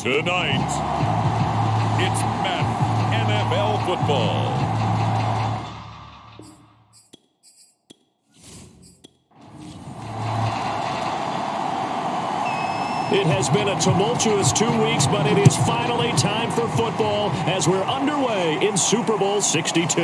Tonight, it's Madden NFL football. It has been a tumultuous 2 weeks, but it is finally time for football as we're underway in Super Bowl 62.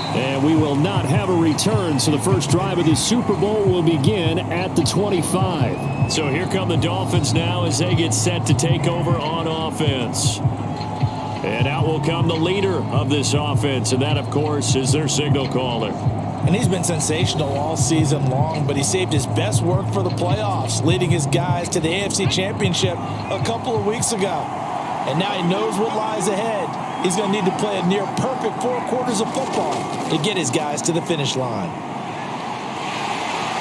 And we will not have a return, so the first drive of the Super Bowl will begin at the 25. So here come the Dolphins now as they get set to take over on offense. And out will come the leader of this offense, and that, of course, is their signal caller. And he's been sensational all season long, but he saved his best work for the playoffs, leading his guys to the AFC Championship a couple of weeks ago. And now he knows what lies ahead. He's going to need to play a near-perfect 4 quarters of football to get his guys to the finish line.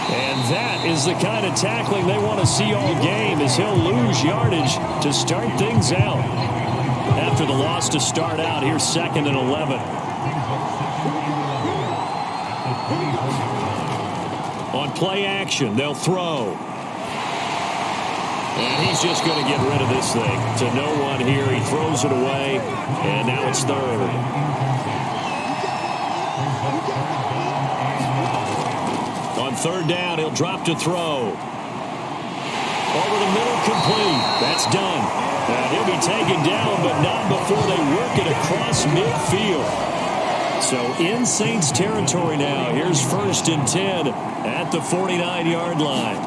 And that is the kind of tackling they want to see all game, as he'll lose yardage to start things out. After the loss to start out, here's 2nd and 11. On play action, they'll throw. And he's just going to get rid of this thing to no one here. He throws it away, and now it's 3rd. On 3rd down, he'll drop to throw. Over the middle, complete. That's done. And he'll be taken down, but not before they work it across midfield. So in Saints territory now. Here's 1st and 10 at the 49-yard line.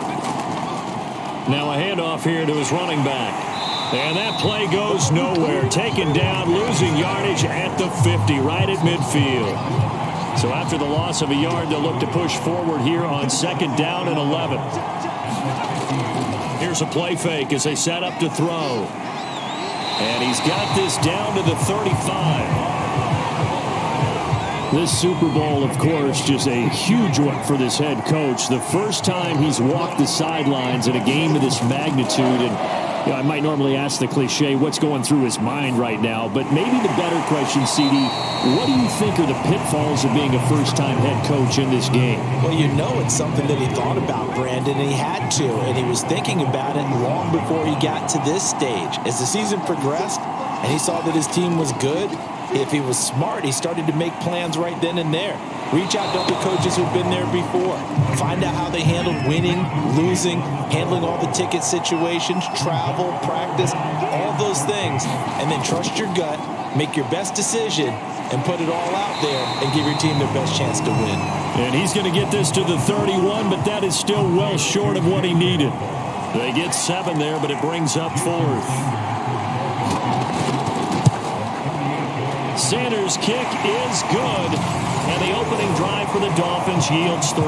Now a handoff here to his running back. And that play goes nowhere. Taken down, losing yardage at the 50, right at midfield. So after the loss of a yard, they'll look to push forward here on 2nd down and 11. Here's a play fake as they set up to throw. And he's got this down to the 35. This Super Bowl, of course, just a huge one for this head coach. The first time he's walked the sidelines in a game of this magnitude. And you know, I might normally ask the cliche, what's going through his mind right now? But maybe the better question, CD, what do you think are the pitfalls of being a first-time head coach in this game? Well, you know it's something that he thought about, Brandon, and he had to. And he was thinking about it long before he got to this stage. As the season progressed and he saw that his team was good, if he was smart, he started to make plans right then and there. Reach out to other coaches who've been there before. Find out how they handled winning, losing, handling all the ticket situations, travel, practice, all those things. And then trust your gut, make your best decision, and put it all out there and give your team their best chance to win. And he's going to get this to the 31, but that is still well short of what he needed. They get 7 there, but it brings up 4th. Sanders' kick is good, and the opening drive for the Dolphins yields 3.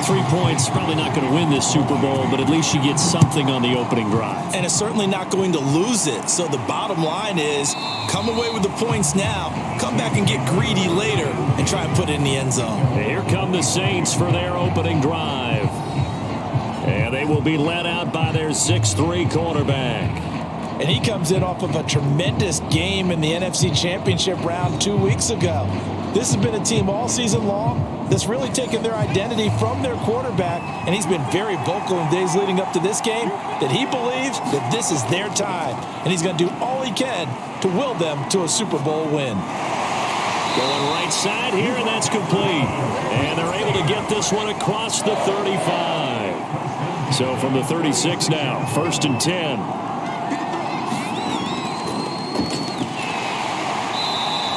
3 points, probably not going to win this Super Bowl, but at least you get something on the opening drive. And it's certainly not going to lose it. So the bottom line is, come away with the points now, come back and get greedy later, and try and put it in the end zone. And here come the Saints for their opening drive. And they will be led out by their 6'3" quarterback. And he comes in off of a tremendous game in the NFC Championship round 2 weeks ago. This has been a team all season long that's really taken their identity from their quarterback, and he's been very vocal in days leading up to this game that he believes that this is their time, and he's going to do all he can to will them to a Super Bowl win. Going right side here, and that's complete. And they're able to get this one across the 35. So from the 36 now, 1st and 10.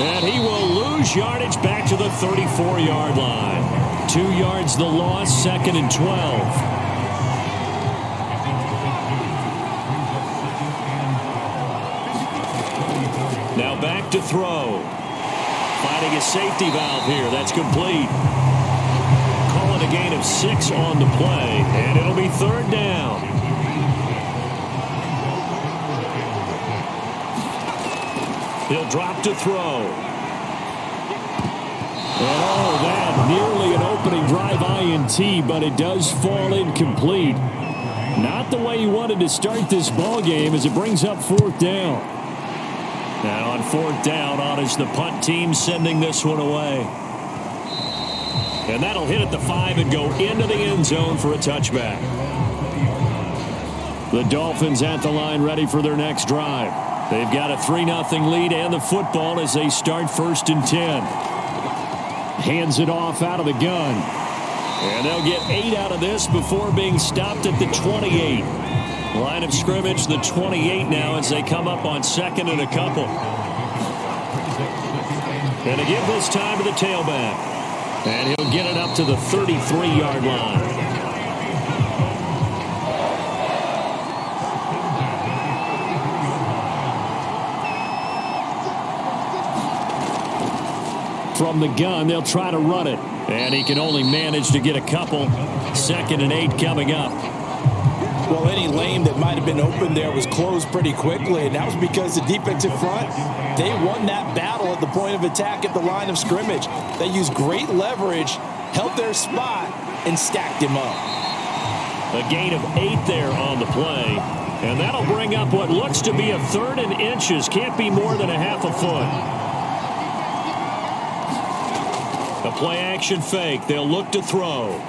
And he will lose yardage back to the 34-yard line. 2 yards the loss, 2nd and 12. Now back to throw. Finding a safety valve here. That's complete. Calling a gain of 6 on the play, and it'll be 3rd down. He'll drop to throw. Oh, that nearly an opening drive INT, but it does fall incomplete. Not the way he wanted to start this ball game as it brings up 4th down. Now on 4th down, on is the punt team sending this one away. And that'll hit at the 5 and go into the end zone for a touchback. The Dolphins at the line ready for their next drive. They've got a 3-0 lead and the football as they start 1st and 10. Hands it off out of the gun. And they'll get 8 out of this before being stopped at the 28. Line of scrimmage, the 28 now as they come up on 2nd and a couple. And to give this time to the tailback. And he'll get it up to the 33-yard line. From the gun, they'll try to run it. And he can only manage to get a couple. 2nd and 8 coming up. Well, any lane that might have been open there was closed pretty quickly, and that was because the defensive front, they won that battle at the point of attack at the line of scrimmage. They used great leverage, held their spot, and stacked him up. A gain of 8 there on the play, and that'll bring up what looks to be a 3rd and inches. Can't be more than a half a foot. A play-action fake. They'll look to throw.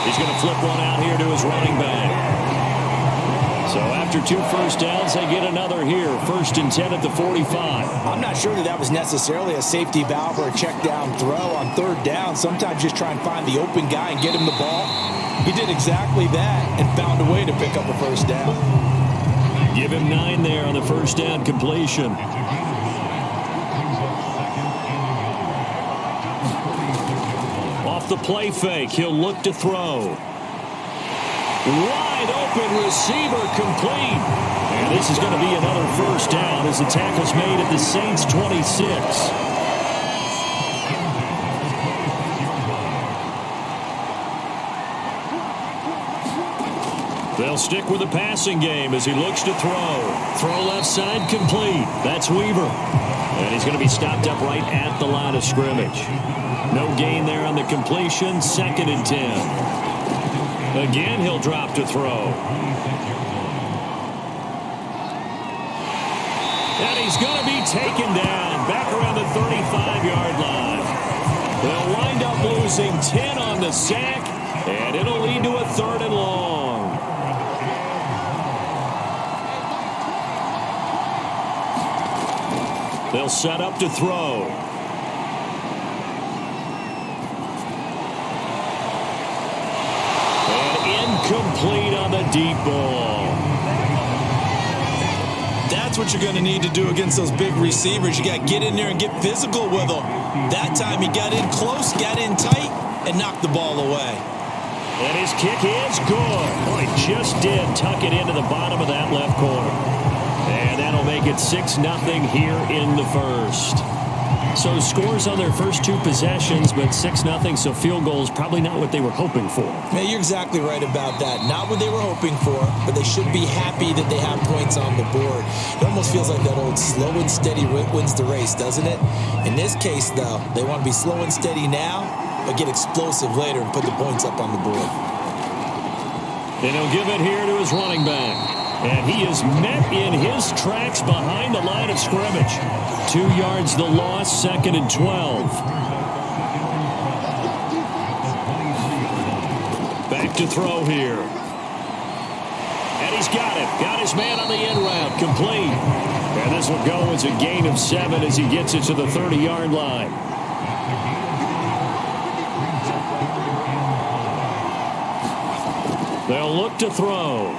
He's going to flip one out here to his running back. So after 2 first downs, they get another here. 1st and 10 at the 45. I'm not sure that was necessarily a safety valve or a check down throw on 3rd down. Sometimes just try and find the open guy and get him the ball. He did exactly that and found a way to pick up a 1st down. Give him 9 there on the 1st down completion. The play fake. He'll look to throw. Wide open receiver complete. And this is going to be another 1st down as the tackle's made at the Saints 26. They'll stick with the passing game as he looks to throw. Throw left side complete. That's Weaver. And he's going to be stopped up right at the line of scrimmage. No gain there on the completion. 2nd and 10. Again, he'll drop to throw. And he's going to be taken down back around the 35-yard line. They'll wind up losing 10 on the sack, and it'll lead to a 3rd and long. They'll set up to throw. Complete on the deep ball. That's what you're going to need to do against those big receivers. You got to get in there and get physical with them. That time he got in close, got in tight, and knocked the ball away. And his kick is good. Boy, he just did tuck it into the bottom of that left corner. And that'll make it 6-0 here in the 1st. So scores on their first 2 possessions, but 6-0, so field goal is probably not what they were hoping for. Yeah, you're exactly right about that. Not what they were hoping for, but they should be happy that they have points on the board. It almost feels like that old slow and steady wins the race, doesn't it? In this case, though, they want to be slow and steady now, but get explosive later and put the points up on the board. And he'll give it here to his running back. And he is met in his tracks behind the line of scrimmage. 2 yards the loss, 2nd and 12. Back to throw here. And he's got it. Got his man on the end route. Complete. And this will go as a gain of 7 as he gets it to the 30-yard line. They'll look to throw.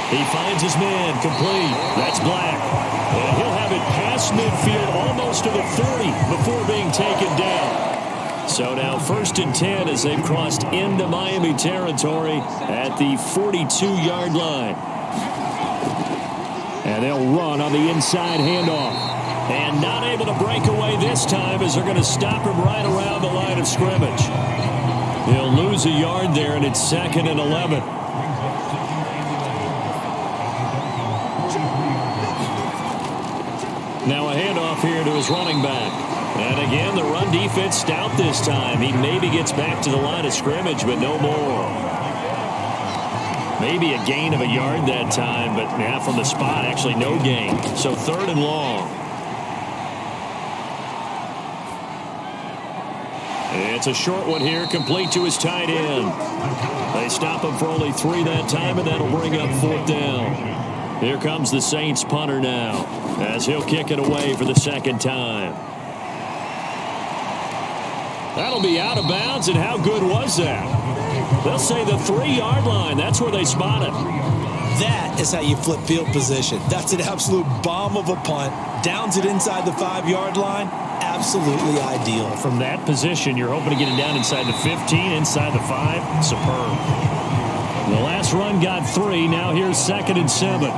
He finds his man, complete. That's Black. And he'll have it past midfield almost to the 30 before being taken down. So now 1st and 10 as they've crossed into Miami territory at the 42-yard line. And they'll run on the inside handoff. And not able to break away this time as they're going to stop him right around the line of scrimmage. He'll lose a yard there, and it's 2nd and 11. Now a handoff here to his running back. And again, the run defense stout this time. He maybe gets back to the line of scrimmage, but no more. Maybe a gain of a yard that time, but from the spot, actually no gain. So 3rd and long. It's a short one here, complete to his tight end. They stop him for only 3 that time, and that'll bring up 4th down. Here comes the Saints punter now, as he'll kick it away for the 2nd time. That'll be out of bounds, and how good was that? They'll say the 3-yard line. That's where they spot it. That is how you flip field position. That's an absolute bomb of a punt. Downs it inside the 5-yard line. Absolutely ideal. From that position, you're hoping to get it down inside the 15, inside the 5. Superb. The last run got 3. Now here's 2nd and 7.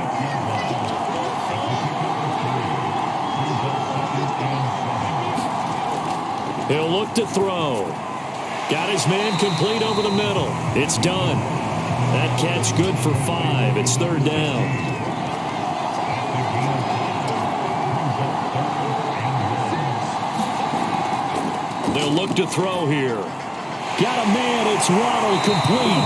He'll look to throw. Got his man complete over the middle. It's done. That catch good for 5. It's 3rd down. They'll look to throw here. Got a man. It's Waddle complete.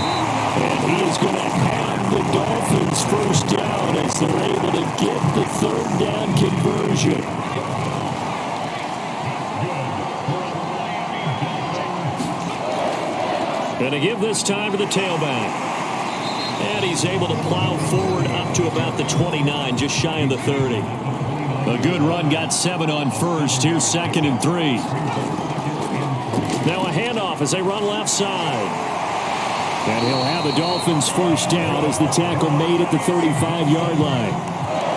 And he is going to have the Dolphins first down as they're able to get the 3rd down conversion. Going to give this time to the tailback. And he's able to plow forward up to about the 29, just shy of the 30. A good run, got 7 on first. Here's 2nd and 3. Now a handoff as they run left side. And he'll have the Dolphins first down as the tackle made at the 35-yard line.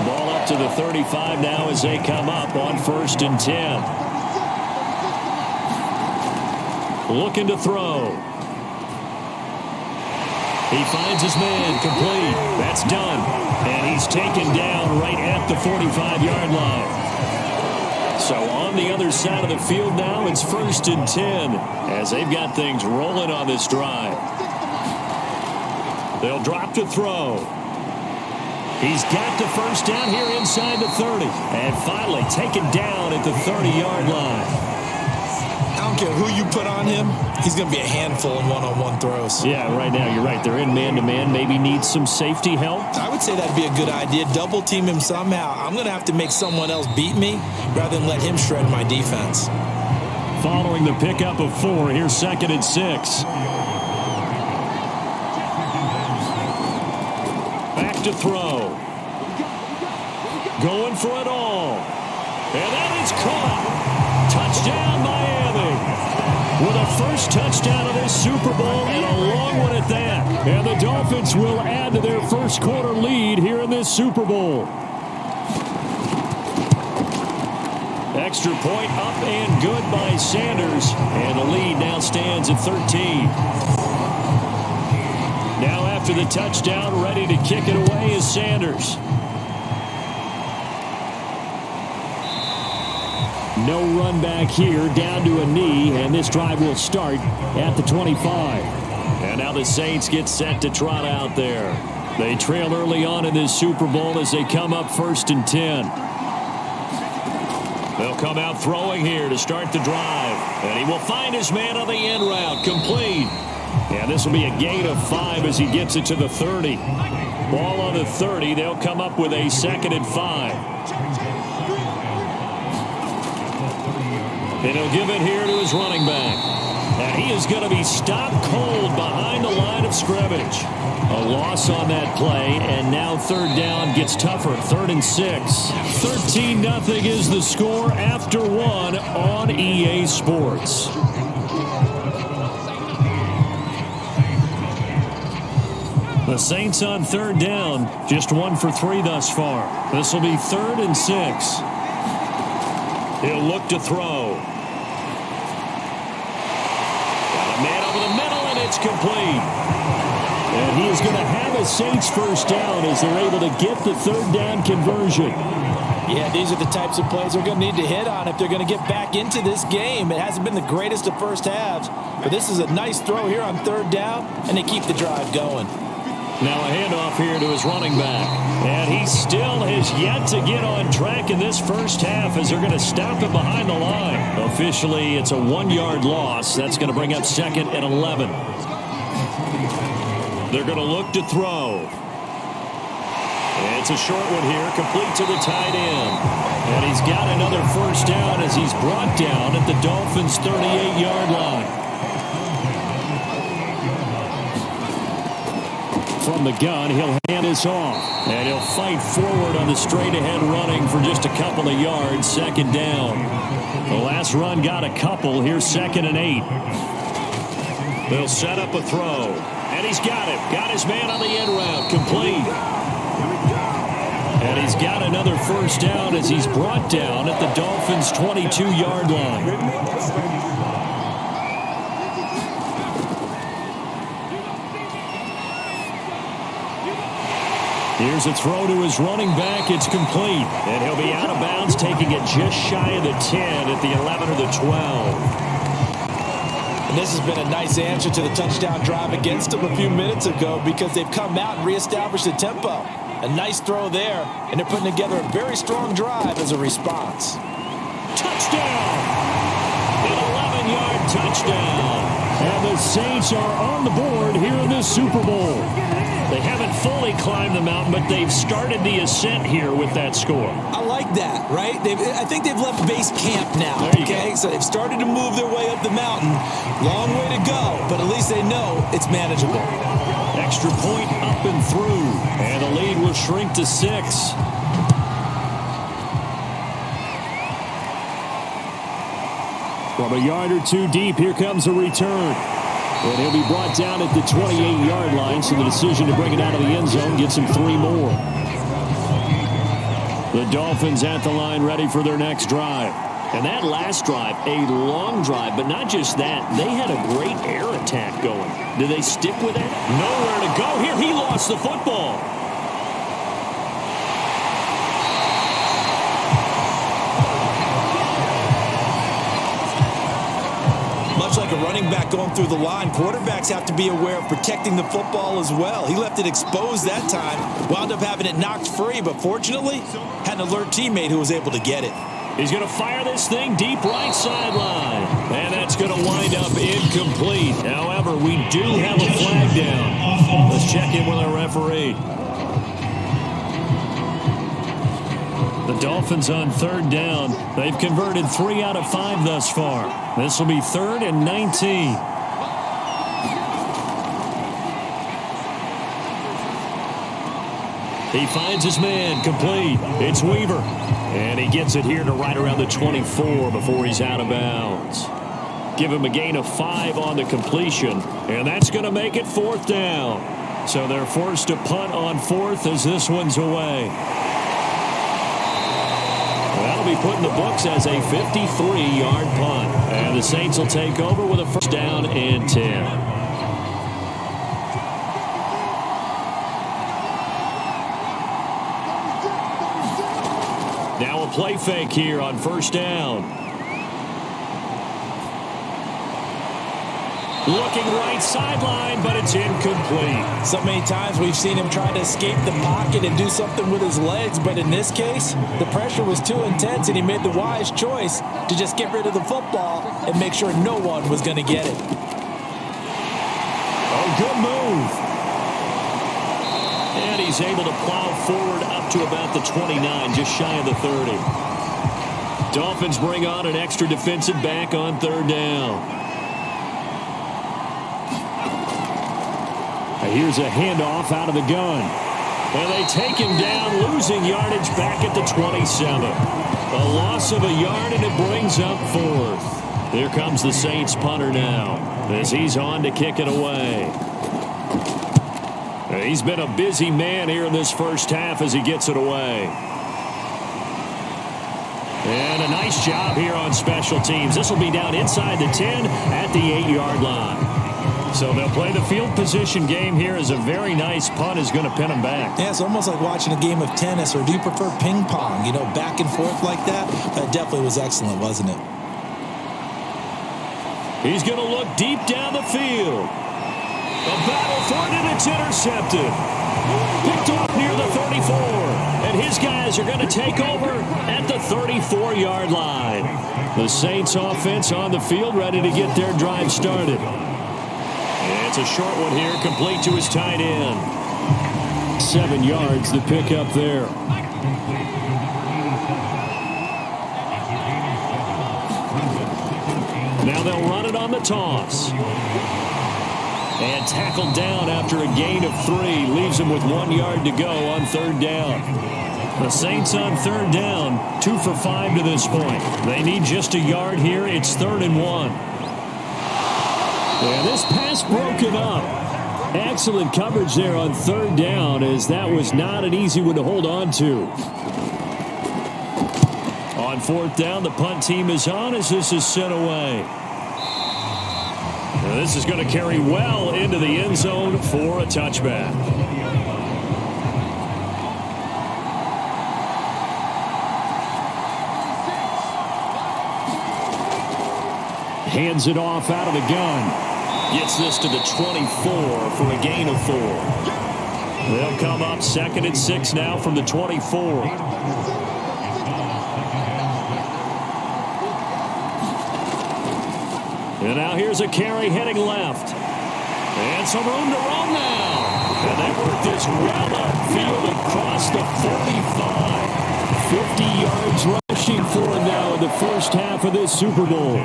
Ball up to the 35 now as they come up on 1st and 10. Looking to throw. He finds his man complete. That's done. And he's taken down right at the 45-yard line. So on the other side of the field now, it's 1st and 10 as they've got things rolling on this drive. They'll drop to throw. He's got the first down here inside the 30. And finally taken down at the 30-yard line. I don't care who you put on him, he's going to be a handful in one-on-one throws. Yeah, right now you're right. They're in man-to-man. Maybe needs some safety help. I would say that'd be a good idea. Double team him somehow. I'm going to have to make someone else beat me rather than let him shred my defense. Following the pickup of 4, here's 2nd and 6. Back to throw. Going for it all. And that is caught. Touchdown, Miami. With a first touchdown of this Super Bowl and a long one at that. And the Dolphins will add to their first quarter lead here in this Super Bowl. Extra point up and good by Sanders. And the lead now stands at 13. Now after the touchdown, ready to kick it away is Sanders. No run back here, down to a knee, and this drive will start at the 25. And now the Saints get set to trot out there. They trail early on in this Super Bowl as they come up 1st and 10. They'll come out throwing here to start the drive. And he will find his man on the end route, complete. And this will be a gain of 5 as he gets it to the 30. Ball on the 30, they'll come up with a 2nd and 5. And he'll give it here to his running back. And he is going to be stopped cold behind the line of scrimmage. A loss on that play, and now 3rd down gets tougher. 3rd and 6. 13-0 is the score after 1 on EA Sports. The Saints on 3rd down, just 1 for 3 thus far. This will be 3rd and 6. He'll look to throw. Got a man over the middle, and it's complete. And he is going to have a Saints first down as they're able to get the 3rd down conversion. Yeah, these are the types of plays they're going to need to hit on if they're going to get back into this game. It hasn't been the greatest of first halves, but this is a nice throw here on 3rd down, and they keep the drive going. Now a handoff here to his running back. And he still has yet to get on track in this first half as they're going to stop him behind the line. Officially, it's a 1-yard loss. That's going to bring up 2nd and 11. They're going to look to throw. It's a short one here, complete to the tight end. And he's got another first down as he's brought down at the Dolphins' 38-yard line. From the gun, he'll hand this off. And he'll fight forward on the straight-ahead running for just a couple of yards. Second down. The last run got a couple. Here's 2nd and 8. They'll set up a throw. And he's got it. Got his man on the end route. Complete. And he's got another first down as he's brought down at the Dolphins' 22-yard line. Here's a throw to his running back. It's complete. And he'll be out of bounds, taking it just shy of the 10 at the 11 or the 12. And this has been a nice answer to the touchdown drive against them a few minutes ago because they've come out and reestablished the tempo. A nice throw there, and they're putting together a very strong drive as a response. Touchdown! An 11-yard touchdown. And the Saints are on the board here in this Super Bowl. They haven't fully climbed the mountain, but they've started the ascent here with that score. I like that, right? I think they've left base camp now, okay? So they've started to move their way up the mountain. Long way to go, but at least they know it's manageable. Extra point up and through, and the lead will shrink to 6. From a yard or two deep, here comes a return. And he'll be brought down at the 28-yard line, so the decision to bring it out of the end zone gets him 3 more. The Dolphins at the line ready for their next drive. And that last drive, a long drive, but not just that. They had a great air attack going. Do they stick with that? Nowhere to go here. He lost the football. Much like a running back going through the line, quarterbacks have to be aware of protecting the football as well. He left it exposed that time, wound up having it knocked free, but fortunately had an alert teammate who was able to get it. He's going to fire this thing deep right sideline. And that's going to wind up incomplete. However, we do have a flag down. Let's check in with our referee. The Dolphins on 3rd down. They've converted 3 out of 5 thus far. This will be 3rd and 19. He finds his man, complete. It's Weaver. And he gets it here to right around the 24 before he's out of bounds. Give him a gain of 5 on the completion. And that's going to make it 4th down. So they're forced to punt on 4th as this one's away. That'll be put in the books as a 53-yard punt. And the Saints will take over with a first down and 10. Now a play fake here on 1st down. Looking right sideline, but it's incomplete. So many times we've seen him try to escape the pocket and do something with his legs, but in this case, the pressure was too intense and he made the wise choice to just get rid of the football and make sure no one was going to get it. Oh, good move. And he's able to plow forward up to about the 29, just shy of the 30. Dolphins bring on an extra defensive back on 3rd down. Here's a handoff out of the gun. And they take him down, losing yardage back at the 27. A loss of a yard, and it brings up 4th. Here comes the Saints punter now as he's on to kick it away. He's been a busy man here in this first half as he gets it away. And a nice job here on special teams. This will be down inside the 10 at the 8-yard line. So they'll play the field position game here as a very nice punt is going to pin them back. Yeah, it's almost like watching a game of tennis, or do you prefer ping pong? You know, back and forth like that? That definitely was excellent, wasn't it? He's going to look deep down the field. A battle for it, and it's intercepted. Picked off near the 34. And his guys are going to take over at the 34-yard line. The Saints offense on the field ready to get their drive started. It's a short one here, complete to his tight end. 7 yards, the pick up there. Now they'll run it on the toss. And tackled down after a gain of 3. Leaves him with 1 yard to go on third down. The Saints on third down, 2 for 5 to this point. They need just a yard here. It's 3rd and 1. Yeah, this pass broken up. Excellent coverage there on third down, as that was not an easy one to hold on to. On fourth down, the punt team is on as this is sent away. Now this is going to carry well into the end zone for a touchback. Hands it off out of the gun. Gets this to the 24 for a gain of 4. They'll come up 2nd and 6 now from the 24. And now here's a carry heading left. And some room to run now. And they work this well upfield across the 45. 50 yards rushing for him now in the first half of this Super Bowl.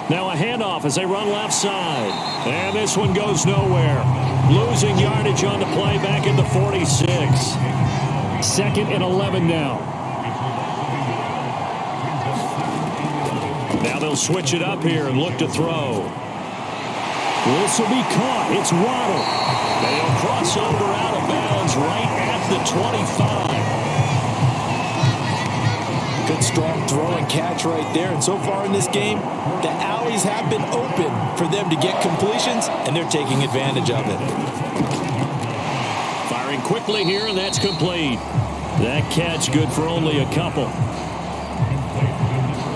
Now a handoff as they run left side. And this one goes nowhere. Losing yardage on the play back at the 46. 2nd and 11 now. Now they'll switch it up here and look to throw. This will be caught. It's Waddle. They'll cross over out of bounds right at the 25. Good strong throw and catch right there. And so far in this game, the alleys have been open for them to get completions, and they're taking advantage of it. Firing quickly here, and that's complete. That catch good for only a couple.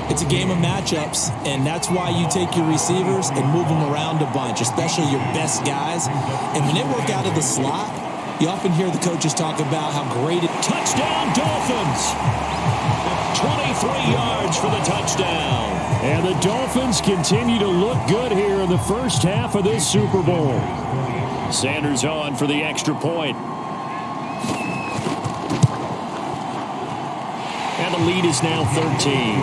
It's a game of matchups, and that's why you take your receivers and move them around a bunch, especially your best guys. And when they work out of the slot, you often hear the coaches talk about how great it is. Touchdown, Dolphins! 23 yards for the touchdown. And the Dolphins continue to look good here in the first half of this Super Bowl. Sanders on for the extra point. And the lead is now 13.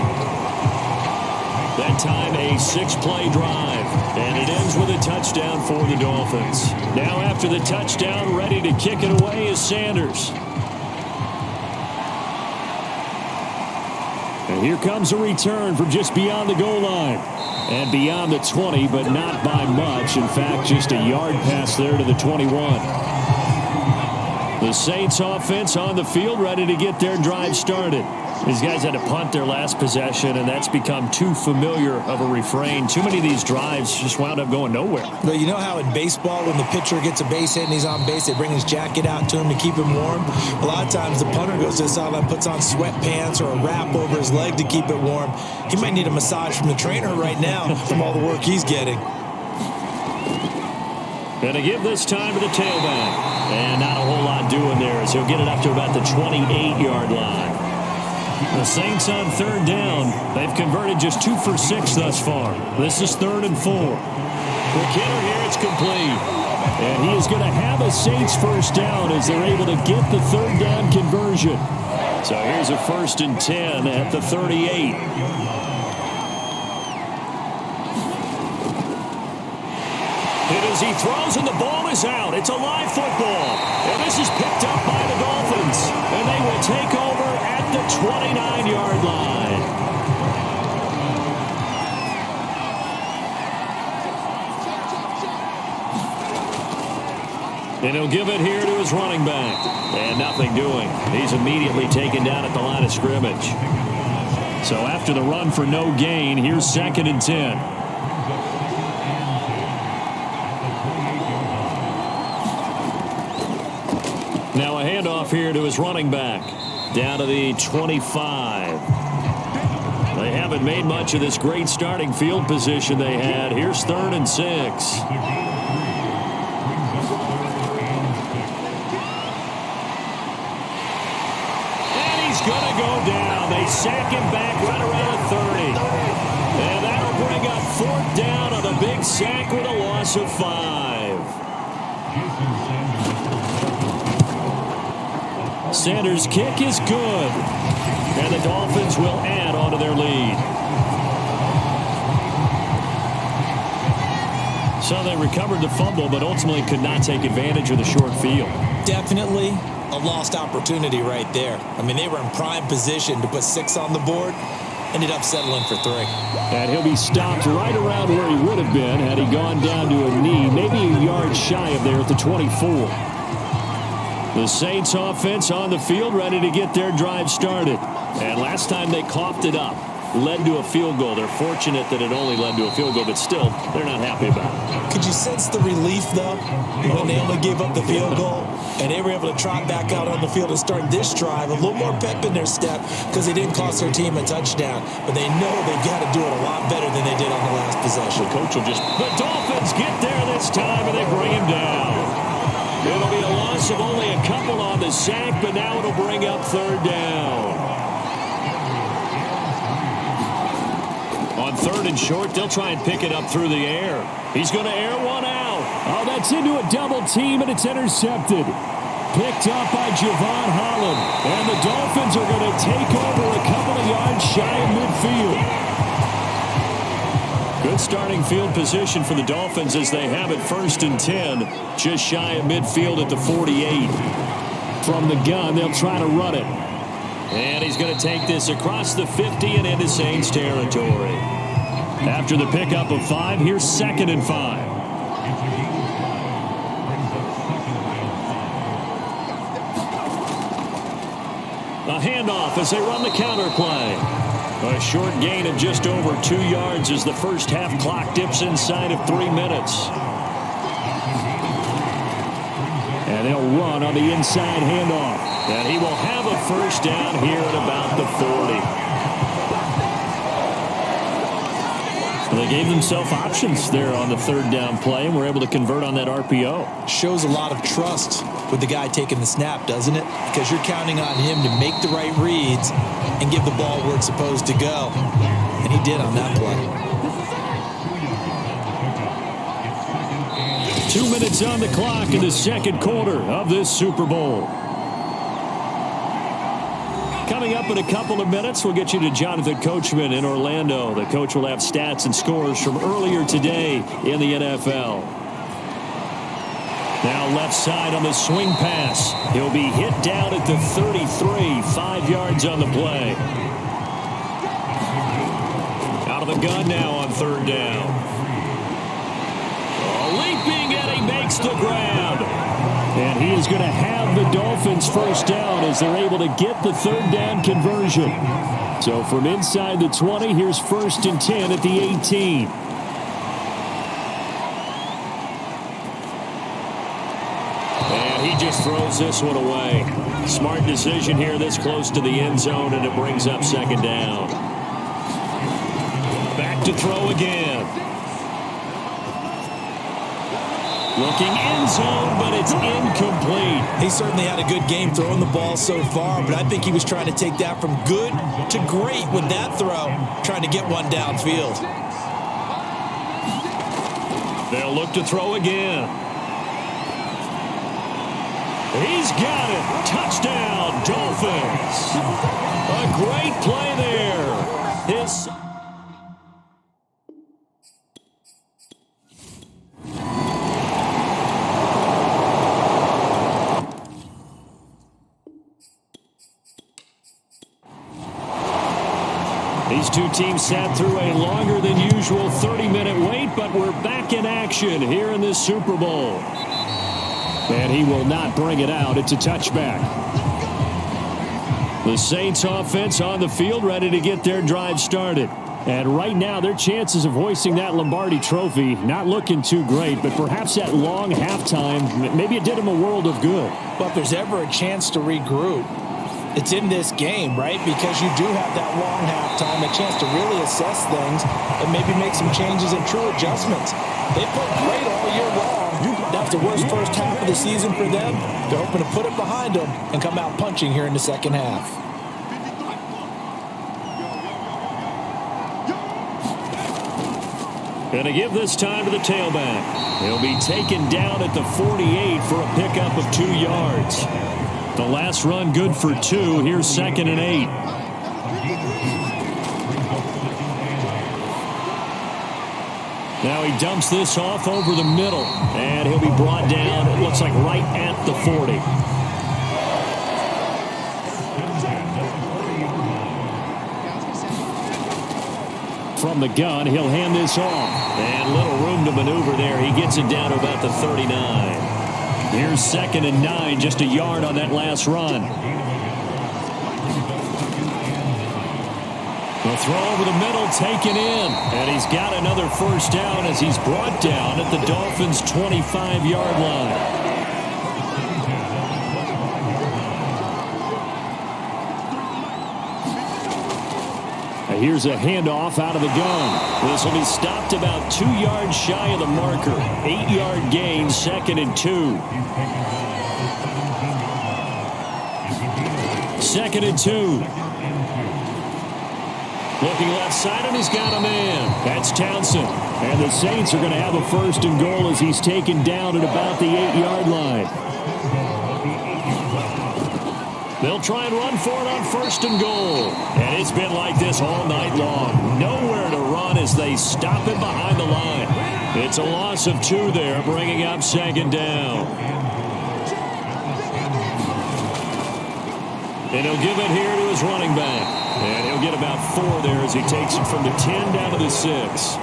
That time a 6-play drive. And it ends with a touchdown for the Dolphins. Now after the touchdown, ready to kick it away is Sanders. And here comes a return from just beyond the goal line. And beyond the 20, but not by much. In fact, just a yard pass there to the 21. The Saints offense on the field, ready to get their drive started. These guys had to punt their last possession, and that's become too familiar of a refrain. Too many of these drives just wound up going nowhere. But you know how in baseball, when the pitcher gets a base hit and he's on base, they bring his jacket out to him to keep him warm? A lot of times the punter goes to the sideline, puts on sweatpants or a wrap over his leg to keep it warm. He might need a massage from the trainer right now from all the work he's getting. Going to give this time to the tailback. And not a whole lot doing there as he'll get it up to about the 28-yard line. The Saints on third down. They've converted just 2 for 6 thus far. This is 3rd and 4. Quick hitter here. It's complete. And he is going to have a Saints first down as they're able to get the third down conversion. So here's a 1st and 10 at the 38. And as he throws and the ball is out, it's a live football. And this is picked up by the Dolphins. And they will take over at the 29-yard line. And he'll give it here to his running back. And nothing doing. He's immediately taken down at the line of scrimmage. So after the run for no gain, here's 2nd and 10. Now a handoff here to his running back. Down to the 25. They haven't made much of this great starting field position they had. Here's 3rd and 6. And he's going to go down. They sack him back right around the 30. And that'll bring up 4th down on the big sack with a loss of 5. Sanders' kick is good. And the Dolphins will add on to their lead. So they recovered the fumble, but ultimately could not take advantage of the short field. Definitely a lost opportunity right there. I mean, they were in prime position to put 6 on the board. Ended up settling for 3. And he'll be stopped right around where he would have been had he gone down to a knee, maybe a yard shy of there at the 24. The Saints offense on the field, ready to get their drive started. And last time they coughed it up, led to a field goal. They're fortunate that it only led to a field goal, but still, they're not happy about it. Could you sense the relief, though, when they only gave up the field goal and they were able to trot back out on the field and start this drive? A little more pep in their step because they didn't cost their team a touchdown, but they know they've got to do it a lot better than they did on the last possession. The coach will just... The Dolphins get there this time, and they bring him down. It'll be a loss of only a couple on the sack, but now it'll bring up 3rd down. On 3rd and short, they'll try and pick it up through the air. He's going to air one out. Oh, that's into a double team, and it's intercepted. Picked up by Javon Holland. And the Dolphins are going to take over a couple of yards shy of midfield. Good starting field position for the Dolphins as they have it 1st and 10. Just shy of midfield at the 48. From the gun, they'll try to run it. And he's going to take this across the 50 and into Saints territory. After the pickup of 5, here's 2nd and 5. A handoff as they run the counter play. A short gain of just over 2 yards as the first half clock dips inside of 3 minutes. And they'll run on the inside handoff. And he will have a 1st down here at about the 40. Well, they gave themselves options there on the 3rd down play and were able to convert on that RPO. Shows a lot of trust with the guy taking the snap, doesn't it? Because you're counting on him to make the right reads and give the ball where it's supposed to go. And he did on that play. 2 minutes on the clock in the 2nd quarter of this Super Bowl. Coming up in a couple of minutes, we'll get you to Jonathan Coachman in Orlando. The coach will have stats and scores from earlier today in the NFL. Now left side on the swing pass. He'll be hit down at the 33, 5 yards on the play. Out of the gun now on 3rd down. Leaping, and he makes the grab. And he is going to have the Dolphins 1st down as they're able to get the 3rd down conversion. So from inside the 20, here's 1st and 10 at the 18. And he just throws this one away. Smart decision here this close to the end zone, and it brings up 2nd down. Back to throw again. Looking end zone, but it's incomplete. He certainly had a good game throwing the ball so far, but I think he was trying to take that from good to great with that throw, trying to get one downfield. They'll look to throw again. He's got it. Touchdown, Dolphins. A great play there. His... These two teams sat through a longer than usual 30-minute wait, but we're back in action here in this Super Bowl. And he will not bring it out. It's a touchback. The Saints offense on the field ready to get their drive started. And right now, their chances of hoisting that Lombardi trophy not looking too great, but perhaps that long halftime, maybe it did them a world of good. Well, if there's ever a chance to regroup, it's in this game, right? Because you do have that long halftime, a chance to really assess things and maybe make some changes and true adjustments. They played great all year long. That was the worst first half of the season for them. They're hoping to put it behind them and come out punching here in the second half. Gonna give this time to the tailback. He'll be taken down at the 48 for a pickup of 2 yards. The last run good for 2. Here's 2nd and 8. Now he dumps this off over the middle, and he'll be brought down, it looks like right at the 40. From the gun, he'll hand this off, and little room to maneuver there. He gets it down to about the 39. Here's 2nd and 9, just a yard on that last run. The throw over the middle taken in, and he's got another first down as he's brought down at the Dolphins' 25-yard line. Here's a handoff out of the gun. This will be stopped about 2 yards shy of the marker. 8-yard gain, 2nd and 2. 2nd and 2. Looking left side, and he's got a man. That's Townsend. And the Saints are going to have a 1st and goal as he's taken down at about the 8-yard line. They'll try and run for it on 1st and goal. And it's been like this all night long. Nowhere to run as they stop him behind the line. It's a loss of 2 there, bringing up 2nd down. And he'll give it here to his running back. And he'll get about 4 there as he takes it from the 10 down to the 6.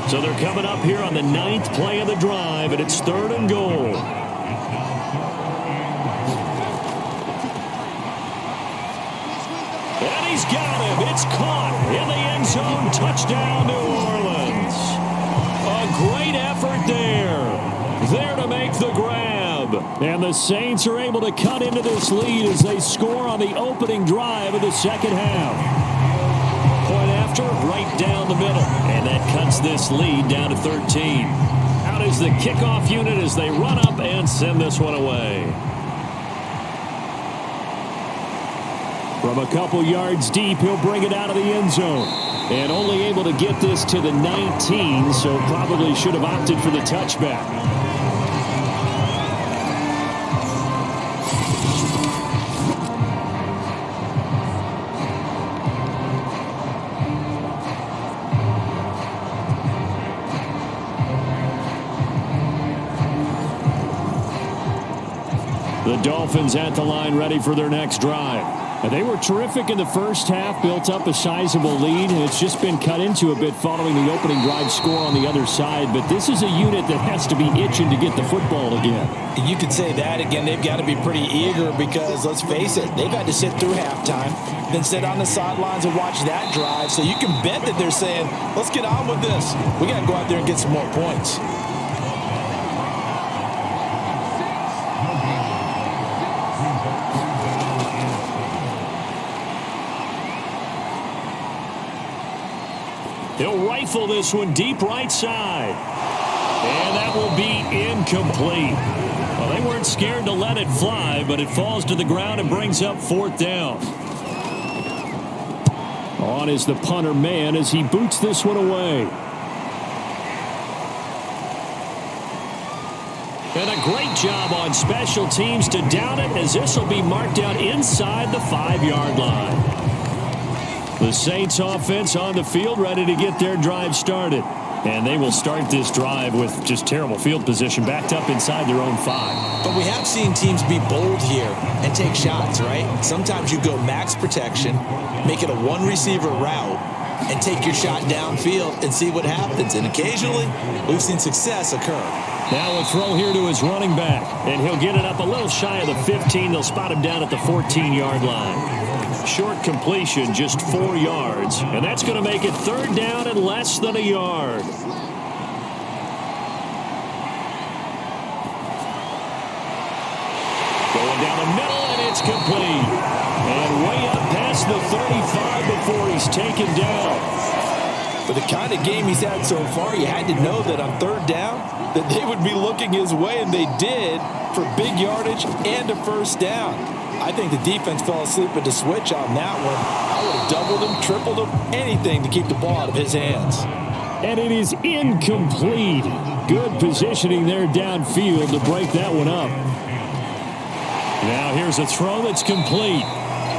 So they're coming up here on the 9th play of the drive, and it's 3rd and goal. And he's got him. It's caught in the end zone. Touchdown, New Orleans. A great effort there. There to make the grab. And the Saints are able to cut into this lead as they score on the opening drive of the second half. Point after, right down the middle. And that cuts this lead down to 13. Out is the kickoff unit as they run up and send this one away. From a couple yards deep, he'll bring it out of the end zone. And only able to get this to the 19, so probably should have opted for the touchback. The Dolphins at the line ready for their next drive. They were terrific in the first half, built up a sizable lead, and it's just been cut into a bit following the opening drive score on the other side. But this is a unit that has to be itching to get the football again. You could say that again. They've got to be pretty eager because, let's face it, they've had to sit through halftime, then sit on the sidelines and watch that drive. So you can bet that they're saying, let's get on with this. We got to go out there and get some more points. He'll rifle this one deep right side. And that will be incomplete. Well, they weren't scared to let it fly, but it falls to the ground and brings up 4th down. On is the punter man as he boots this one away. And a great job on special teams to down it as this will be marked out inside the 5-yard line. The Saints offense on the field ready to get their drive started. And they will start this drive with just terrible field position backed up inside their own 5. But we have seen teams be bold here and take shots, right? Sometimes you go max protection, make it a one-receiver route, and take your shot downfield and see what happens. And occasionally, we've seen success occur. Now a throw here to his running back. And he'll get it up a little shy of the 15. They'll spot him down at the 14-yard line. Short completion, just 4 yards. And that's going to make it 3rd down and less than a yard. Going down the middle, and it's complete. And way up past the 35 before he's taken down. For the kind of game he's had so far, you had to know that on 3rd down, that they would be looking his way, and they did, for big yardage and a 1st down. I think the defense fell asleep at the switch on that one. I would have doubled him, tripled him, anything to keep the ball out of his hands. And it is incomplete. Good positioning there downfield to break that one up. Now here's a throw that's complete.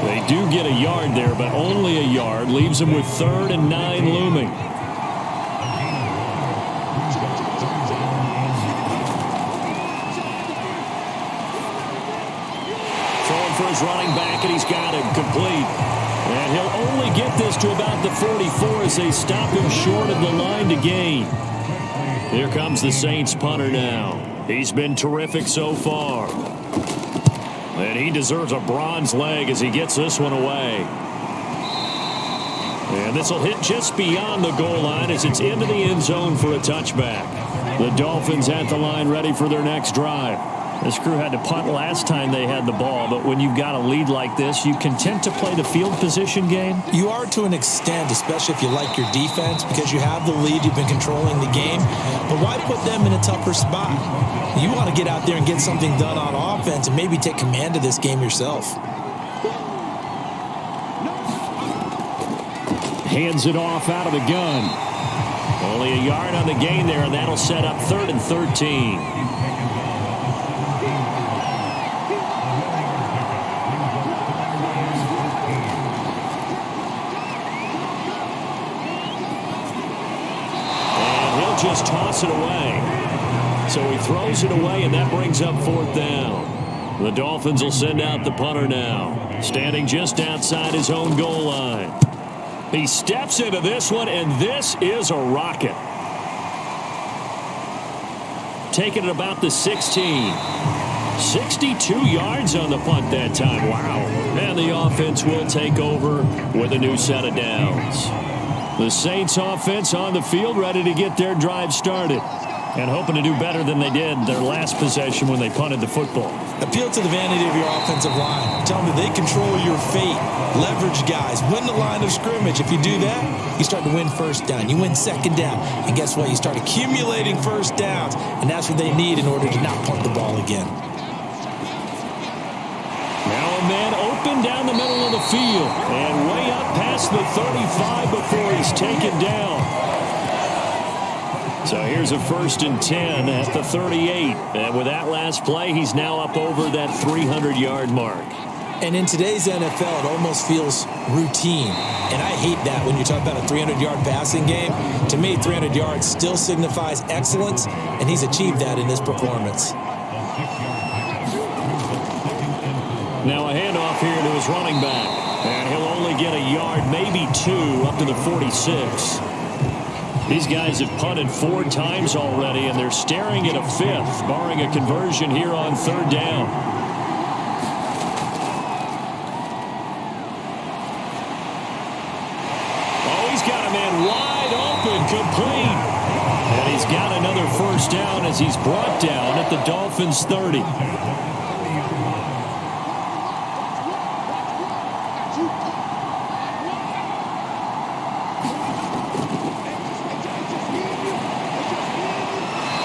They do get a yard there, but only a yard. Leaves them with 3rd and 9 looming. Throwing for his running back, and he's got him complete. And he'll only get this to about the 44 as they stop him short of the line to gain. Here comes the Saints punter now. He's been terrific so far. And he deserves a bronze leg as he gets this one away. And this will hit just beyond the goal line as it's into the end zone for a touchback. The Dolphins at the line ready for their next drive. This crew had to punt last time they had the ball, but when you've got a lead like this, you content to play the field position game? You are to an extent, especially if you like your defense, because you have the lead, you've been controlling the game. But why put them in a tougher spot? You want to get out there and get something done on offense and maybe take command of this game yourself. Hands it off out of the gun. Only a yard on the gain there, and that'll set up 3rd and 13. Just toss it away. So he throws it away, and that brings up 4th down. The Dolphins will send out the punter now, standing just outside his own goal line. He steps into this one, and this is a rocket. Taking it about the 16. 62 yards on the punt that time. Wow. And the offense will take over with a new set of downs. The Saints offense on the field ready to get their drive started and hoping to do better than they did their last possession when they punted the football. Appeal to the vanity of your offensive line. Tell them that they control your fate. Leverage guys. Win the line of scrimmage. If you do that, you start to win 1st down. You win 2nd down. And guess what? You start accumulating 1st downs. And that's what they need in order to not punt the ball again. Now a man open down the middle of the field and way up past the 35 before he's taken down. So here's a 1st and 10 at the 38. And with that last play, he's now up over that 300-yard mark. And in today's NFL, it almost feels routine. And I hate that when you talk about a 300-yard passing game. To me, 300 yards still signifies excellence, and he's achieved that in this performance. Now a handoff here to his running back. And he'll only get a yard, maybe 2, up to the 46. These guys have punted 4 times already, and they're staring at a 5th, barring a conversion here on 3rd down. Oh, he's got a man wide open, complete. And he's got another 1st down as he's brought down at the Dolphins' 30.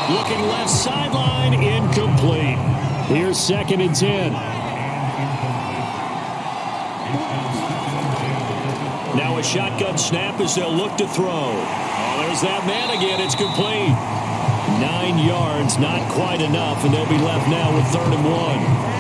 Looking left sideline, incomplete. Here's 2nd and 10. Now a shotgun snap as they'll look to throw. Oh, there's that man again. It's complete. 9 yards, not quite enough, and they'll be left now with 3rd and 1.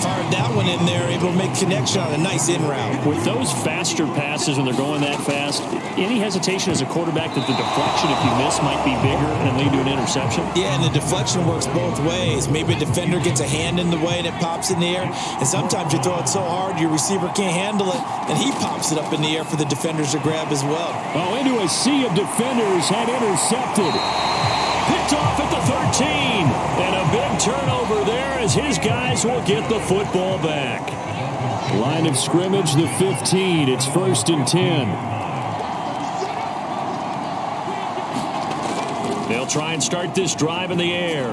Fired that one in there, able to make connection on a nice in route. With those faster passes when they're going that fast, any hesitation as a quarterback that the deflection, if you miss, might be bigger and lead to an interception? Yeah, and the deflection works both ways. Maybe a defender gets a hand in the way and it pops in the air. And sometimes you throw it so hard your receiver can't handle it, and he pops it up in the air for the defenders to grab as well. Oh, into a sea of defenders, had intercepted. Picked off at the 13. And a big turnover there as his guys will get the football back. Line of scrimmage, the 15. It's 1st and 10. They'll try and start this drive in the air.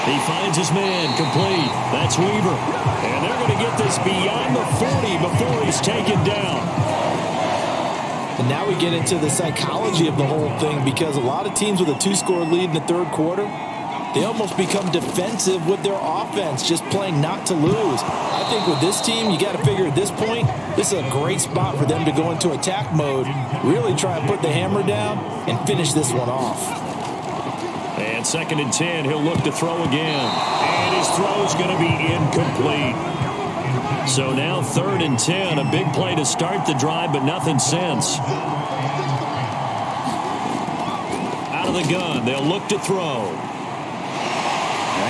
He finds his man, complete. That's Weaver. And they're going to get this beyond the 40 before he's taken down. And now we get into the psychology of the whole thing, because a lot of teams with a 2-score lead in the 3rd quarter, they almost become defensive with their offense, just playing not to lose. I think with this team, you got to figure at this point, this is a great spot for them to go into attack mode, really try and put the hammer down and finish this one off. And 2nd and 10, he'll look to throw again. And his throw's going to be incomplete. So now 3rd and 10. A big play to start the drive, but nothing since. Out of the gun. They'll look to throw.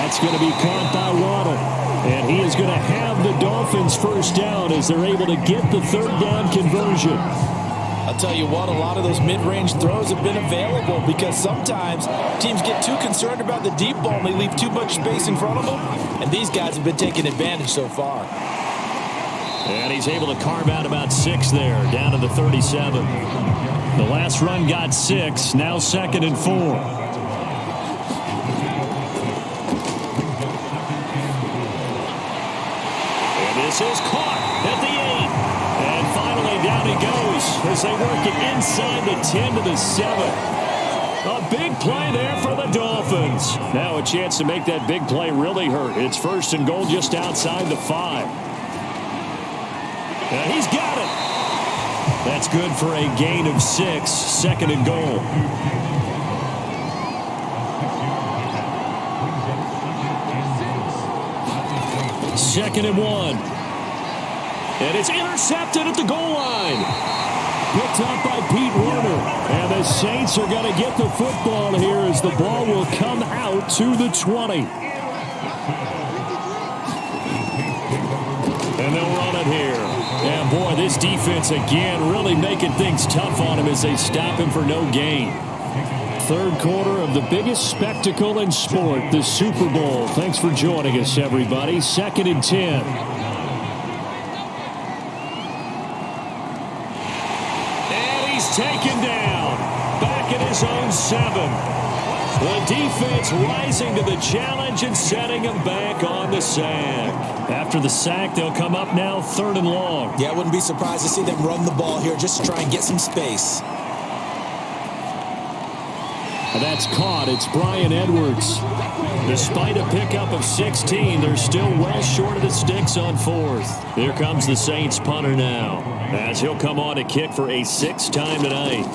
That's going to be caught by Waddle. And he is going to have the Dolphins first down as they're able to get the 3rd down conversion. I'll tell you what, a lot of those mid-range throws have been available because sometimes teams get too concerned about the deep ball and they leave too much space in front of them. And these guys have been taking advantage so far. And he's able to carve out about 6 there, down to the 37. The last run got 6, now 2nd and 4. And this is caught at the 8. And finally down he goes as they work it inside the 10 to the 7. A big play there for the Dolphins. Now a chance to make that big play really hurt. It's 1st and goal just outside the 5. And he's got it. That's good for a gain of 6, 2nd and goal. Second and 1. And it's intercepted at the goal line. Picked up by Pete Werner. And the Saints are going to get the football here as the ball will come out to the 20. And they'll run it here. And boy, this defense again really making things tough on him as they stop him for no gain. 3rd quarter of the biggest spectacle in sport, the Super Bowl. Thanks for joining us, everybody. 2nd and 10. And he's taken down. Back at his own 7. The defense rising to the challenge and setting him back on the sack. After the sack, they'll come up now 3rd and long. Yeah, I wouldn't be surprised to see them run the ball here just to try and get some space. And that's caught. It's Brian Edwards. Despite a pickup of 16, they're still well short of the sticks on 4th. Here comes the Saints punter now, as he'll come on to kick for a 6th time tonight.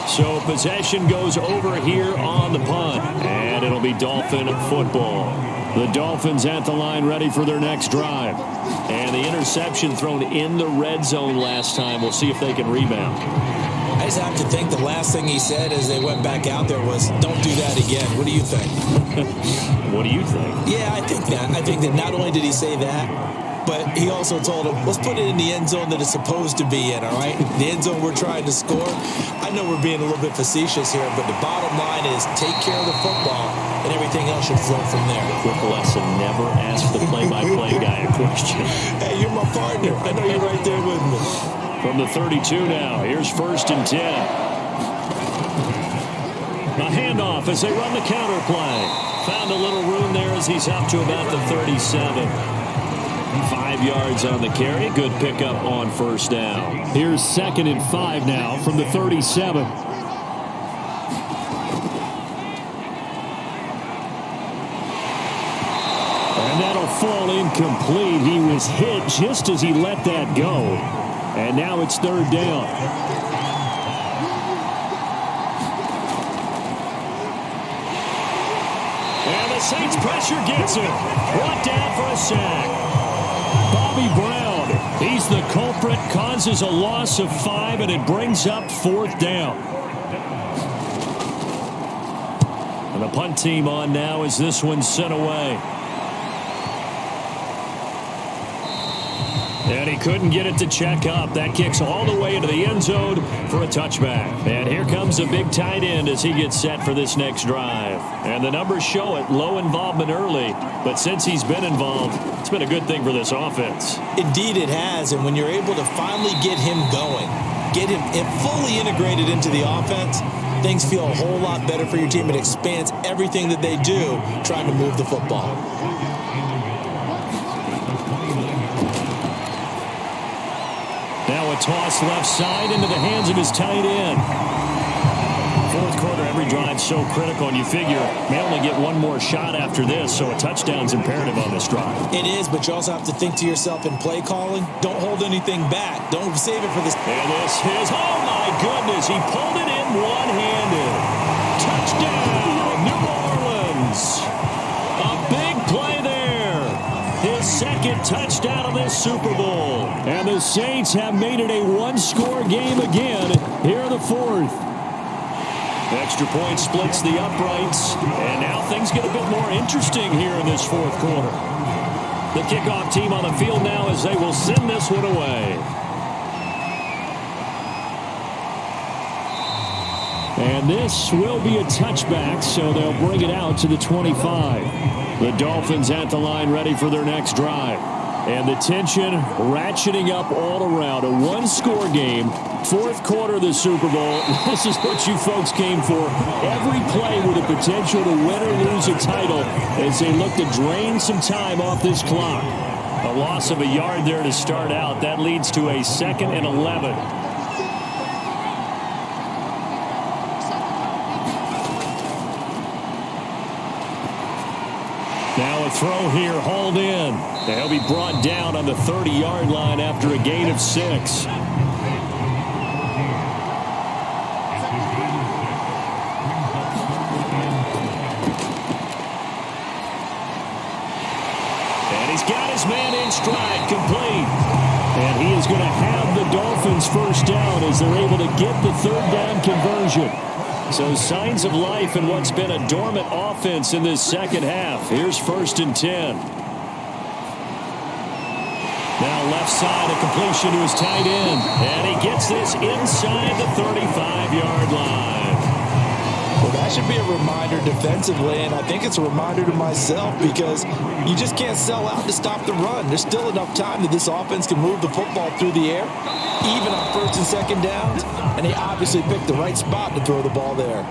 So possession goes over here on the punt, and it'll be Dolphin football. The Dolphins at the line ready for their next drive. And the interception thrown in the red zone last time. We'll see if they can rebound. I just have to think the last thing he said as they went back out there was, don't do that again. What do you think? What do you think? Yeah, I think that not only did he say that, but he also told him, let's put it in the end zone that it's supposed to be in, all right? The end zone we're trying to score. I know we're being a little bit facetious here, but the bottom line is take care of the football, and everything else should flow from there. Quick lesson, never ask the play-by-play guy a question. Hey, you're my partner. I know you're right there with me. From the 32 now, here's 1st and 10. A handoff as they run the counter play. Found a little room there as he's up to about the 37. 5 yards on the carry. Good pickup on 1st down. Here's 2nd and 5 now from the 37. And that'll fall incomplete. He was hit just as he let that go. And now it's 3rd down. And the Saints pressure gets him. Brought down for a sack. Bobby Brown, he's the culprit, causes a loss of 5, and it brings up 4th down. And the punt team on now as this one's sent away. And he couldn't get it to check up. That kicks all the way into the end zone for a touchback. And here comes a big tight end as he gets set for this next drive. And the numbers show it, low involvement early. But since he's been involved, it's been a good thing for this offense. Indeed it has, and when you're able to finally get him going, get him fully integrated into the offense, things feel a whole lot better for your team. It expands everything that they do trying to move the football. Now a toss left side into the hands of his tight end. 4th quarter, every drive so critical, and you figure may only get one more shot after this, so a touchdown's imperative on this drive. It is, but you also have to think to yourself in play calling, don't hold anything back. Don't save it for this. And this is, oh my goodness, he pulled it in one-handed. Touchdown, New Orleans. A big play there. His second touchdown of this Super Bowl. And the Saints have made it a one-score game again here in the fourth. Extra point splits the uprights. And now things get a bit more interesting here in this fourth quarter. The kickoff team on the field now as they will send this one away. And this will be a touchback, so they'll bring it out to the 25. The Dolphins at the line ready for their next drive. And the tension ratcheting up all around. A one-score game, fourth quarter of the Super Bowl. This is what you folks came for. Every play with the potential to win or lose a title as they look to drain some time off this clock. A loss of a yard there to start out. That leads to a 2nd and 11. Now a throw here, hauled in. They'll be brought down on the 30-yard line after a gain of 6. And he's got his man in stride, complete. And he is going to have the Dolphins first down as they're able to get the third down conversion. So signs of life in what's been a dormant offense in this second half. Here's 1st and 10. Now left side, a completion to his tight end. And he gets this inside the 35-yard line. Well, that should be a reminder defensively, and I think it's a reminder to myself because you just can't sell out to stop the run. There's still enough time that this offense can move the football through the air, even on 1st and 2nd downs, and they obviously picked the right spot to throw the ball there.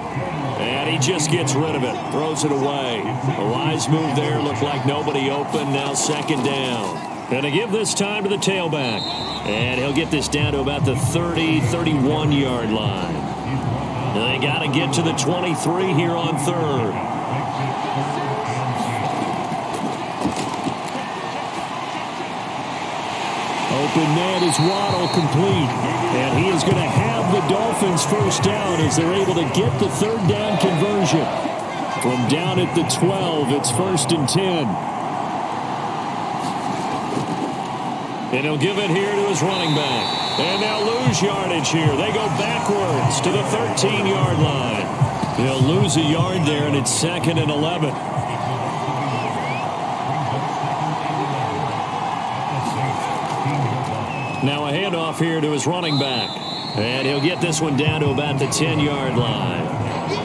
And he just gets rid of it, throws it away. A wise move there, looked like nobody open, now 2nd down. Going to give this time to the tailback, and he'll get this down to about the 30, 31-yard line. They got to get to the 23 here on 3rd. Open man is Waddle, complete. And he is going to have the Dolphins first down as they're able to get the third down conversion. From down at the 12, it's 1st and 10. And he'll give it here to his running back. And they'll lose yardage here. They go backwards to the 13-yard line. They'll lose a yard there, and it's 2nd and 11. Now a handoff here to his running back. And he'll get this one down to about the 10-yard line.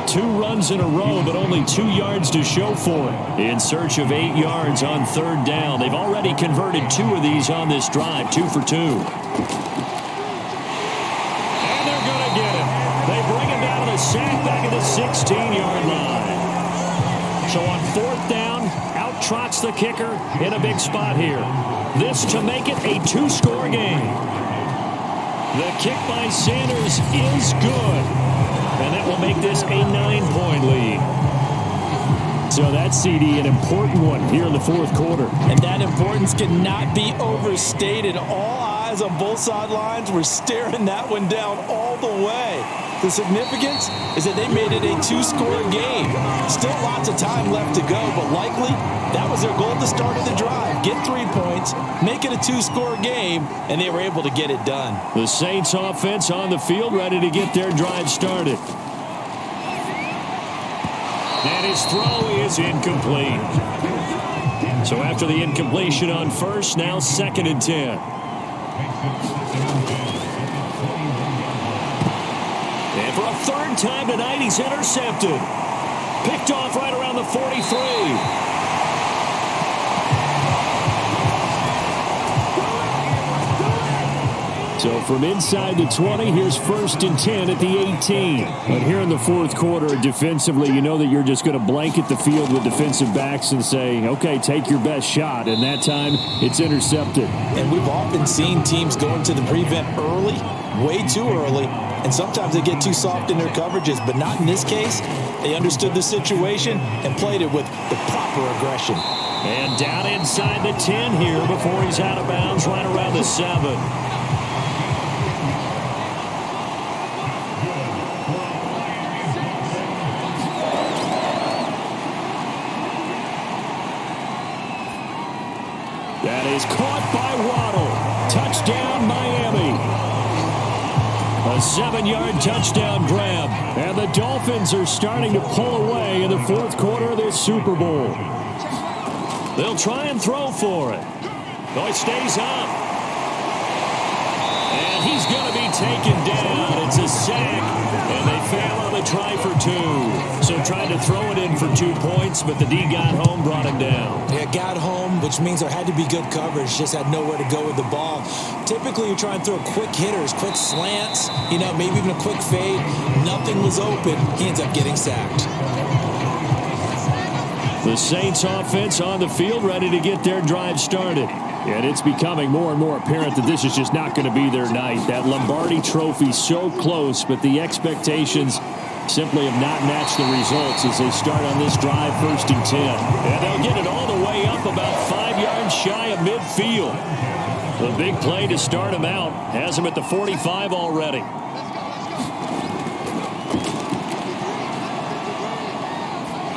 2 runs in a row, but only 2 yards to show for it. In search of 8 yards on 3rd down. They've already converted 2 of these on this drive, 2 for 2. And they're going to get it. They bring him down to the sack back at the 16-yard line. So on 4th down, out trots the kicker in a big spot here. This to make it a 2-score game. The kick by Sanders is good. And that will make this a 9-point lead. So that's, CD, an important one here in the fourth quarter. And that importance cannot be overstated. All eyes on both sidelines were staring that one down all the way. The significance is that they made it a 2-score game. Still lots of time left to go, but likely that was their goal at the start of the drive. Get 3 points, make it a 2-score game, and they were able to get it done. The Saints offense on the field, ready to get their drive started. And his throw is incomplete. So after the incompletion on 1st, now 2nd and 10. And for a 3rd time tonight, he's intercepted. Picked off right around the 43. So from inside the 20, here's 1st and 10 at the 18. But here in the fourth quarter, defensively, you know that you're just going to blanket the field with defensive backs and say, okay, take your best shot. And that time, it's intercepted. And we've often seen teams go into the prevent early, way too early, and sometimes they get too soft in their coverages. But not in this case. They understood the situation and played it with the proper aggression. And down inside the 10 here before he's out of bounds right around the 7. That is caught by Waddle. Touchdown, Miami. A 7-yard touchdown grab. And the Dolphins are starting to pull away in the fourth quarter of this Super Bowl. They'll try and throw for it. Oh, it stays up. And he's going to be taken down. It's a sack. And they fail on the try for 2. So tried to throw it in for 2 points, but the D got home, brought him down. Yeah, got home, which means there had to be good coverage. Just had nowhere to go with the ball. Typically, you try and throw quick hitters, quick slants, maybe even a quick fade. Nothing was open. He ends up getting sacked. The Saints offense on the field, ready to get their drive started. And it's becoming more and more apparent that this is just not going to be their night. That Lombardi trophy so close, but the expectations simply have not matched the results as they start on this drive, 1st and 10. And they'll get it all the way up about 5 yards shy of midfield. The big play to start him out has him at the 45 already.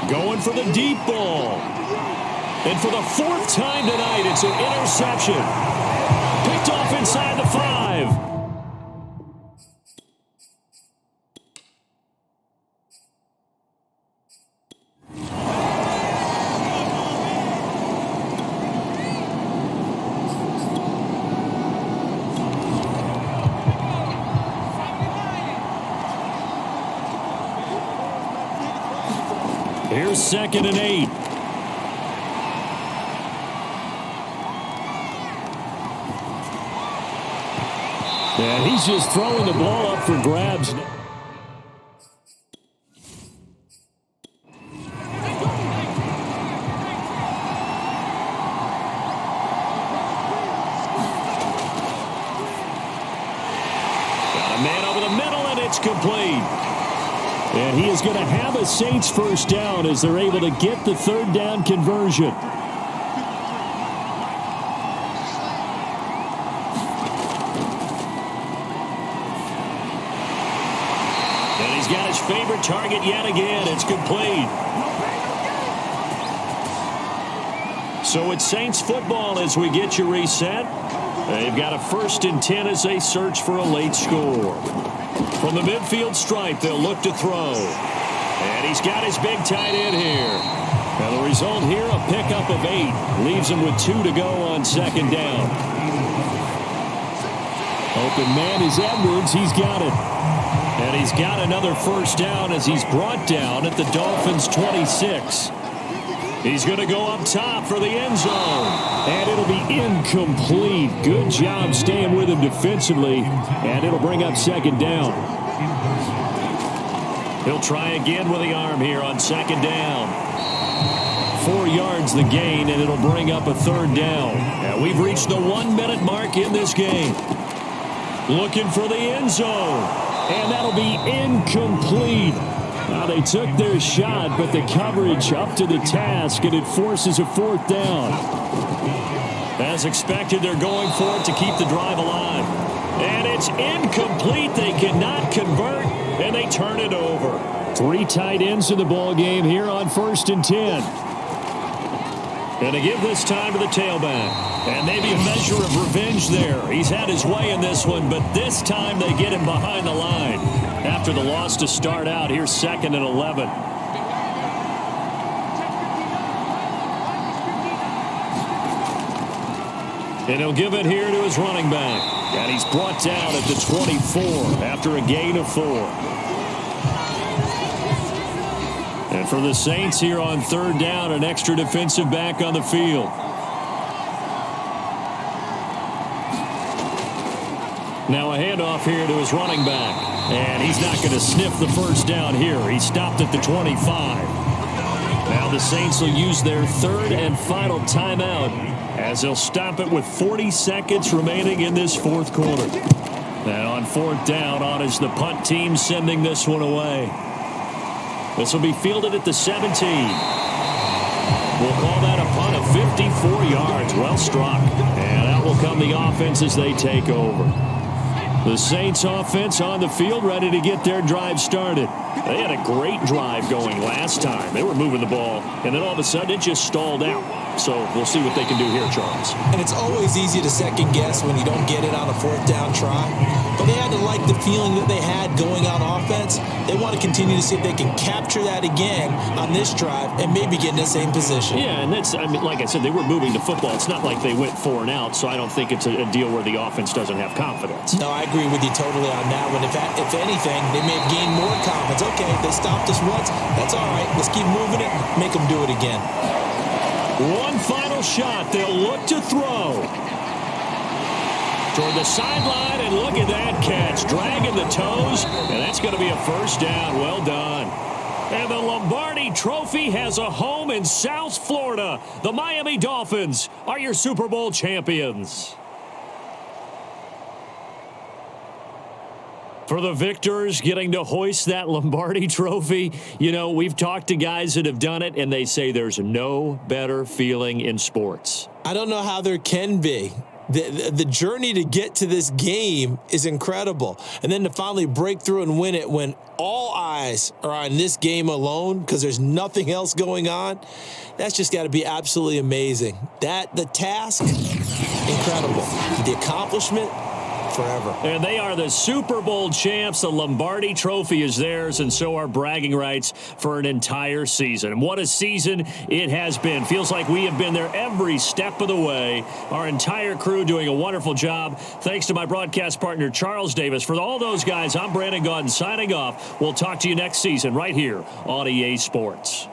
Going for the deep ball. And for the 4th time tonight, it's an interception. Picked off inside the 5. Here's 2nd and 8. And he's just throwing the ball up for grabs. Got a man over the middle, and it's complete. And he is going to have a Saints first down as they're able to get the 3rd down conversion. And he's got his favorite target yet again. It's complete. So it's Saints football as we get you reset. They've got a 1st and 10 as they search for a late score. From the midfield stripe, they'll look to throw. And he's got his big tight end here. And the result here, a pickup of 8. Leaves him with 2 to go on 2nd down. Open man is Edwards. He's got it. And he's got another 1st down as he's brought down at the Dolphins' 26. He's going to go up top for the end zone. And it'll be incomplete. Good job staying with him defensively. And it'll bring up 2nd down. He'll try again with the arm here on 2nd down. 4 yards the gain, and it'll bring up a 3rd down. And we've reached the 1-minute mark in this game. Looking for the end zone. And that'll be incomplete. Now they took their shot, but the coverage up to the task, and it forces a 4th down. As expected, they're going for it to keep the drive alive. And it's incomplete. They cannot convert, and they turn it over. 3 tight ends in the ball game here on 1st and 10. And they give this time to the tailback. And maybe a measure of revenge there. He's had his way in this one, but this time they get him behind the line. After the loss to start out, here's 2nd and 11. And he'll give it here to his running back. And he's brought down at the 24 after a gain of 4. And for the Saints here on 3rd down, an extra defensive back on the field. Now a handoff here to his running back. And he's not going to sniff the 1st down here. He stopped at the 25. Now the Saints will use their 3rd and final timeout as they'll stop it with 40 seconds remaining in this 4th quarter. And on 4th down, on is the punt team sending this one away. This will be fielded at the 17. We'll call that a punt of 54 yards. Well struck. And out will come the offense as they take over. The Saints offense on the field ready to get their drive started. They had a great drive going last time. They were moving the ball, and then all of a sudden it just stalled out. So we'll see what they can do here, Charles. And it's always easy to second guess when you don't get it on a fourth down try. But they had to like the feeling that they had going on offense. They want to continue to see if they can capture that again on this drive and maybe get in the same position. Yeah, and that's, I mean, like I said, they were moving the football. It's not like they went 4 and out, so I don't think it's a deal where the offense doesn't have confidence. No, I agree with you totally on that one. If anything, they may have gained more confidence. Okay, they stopped us once. That's all right. Let's keep moving it. Make them do it again. One final shot. They'll look to throw. Toward the sideline, and look at that catch. Dragging the toes, and that's going to be a first down. Well done. And the Lombardi Trophy has a home in South Florida. The Miami Dolphins are your Super Bowl champions. For the victors getting to hoist that Lombardi Trophy, you know, we've talked to guys that have done it, and they say there's no better feeling in sports. I don't know how there can be. The journey to get to this game is incredible. And then to finally break through and win it when all eyes are on this game alone because there's nothing else going on, that's just got to be absolutely amazing. The task, incredible. The accomplishment, forever. And they are the Super Bowl champs. The Lombardi Trophy is theirs, and so are bragging rights for an entire season. And what a season it has been. Feels like we have been there every step of the way. Our entire crew doing a wonderful job. Thanks to my broadcast partner, Charles Davis. For all those guys, I'm Brandon Gaudin signing off. We'll talk to you next season right here on EA Sports.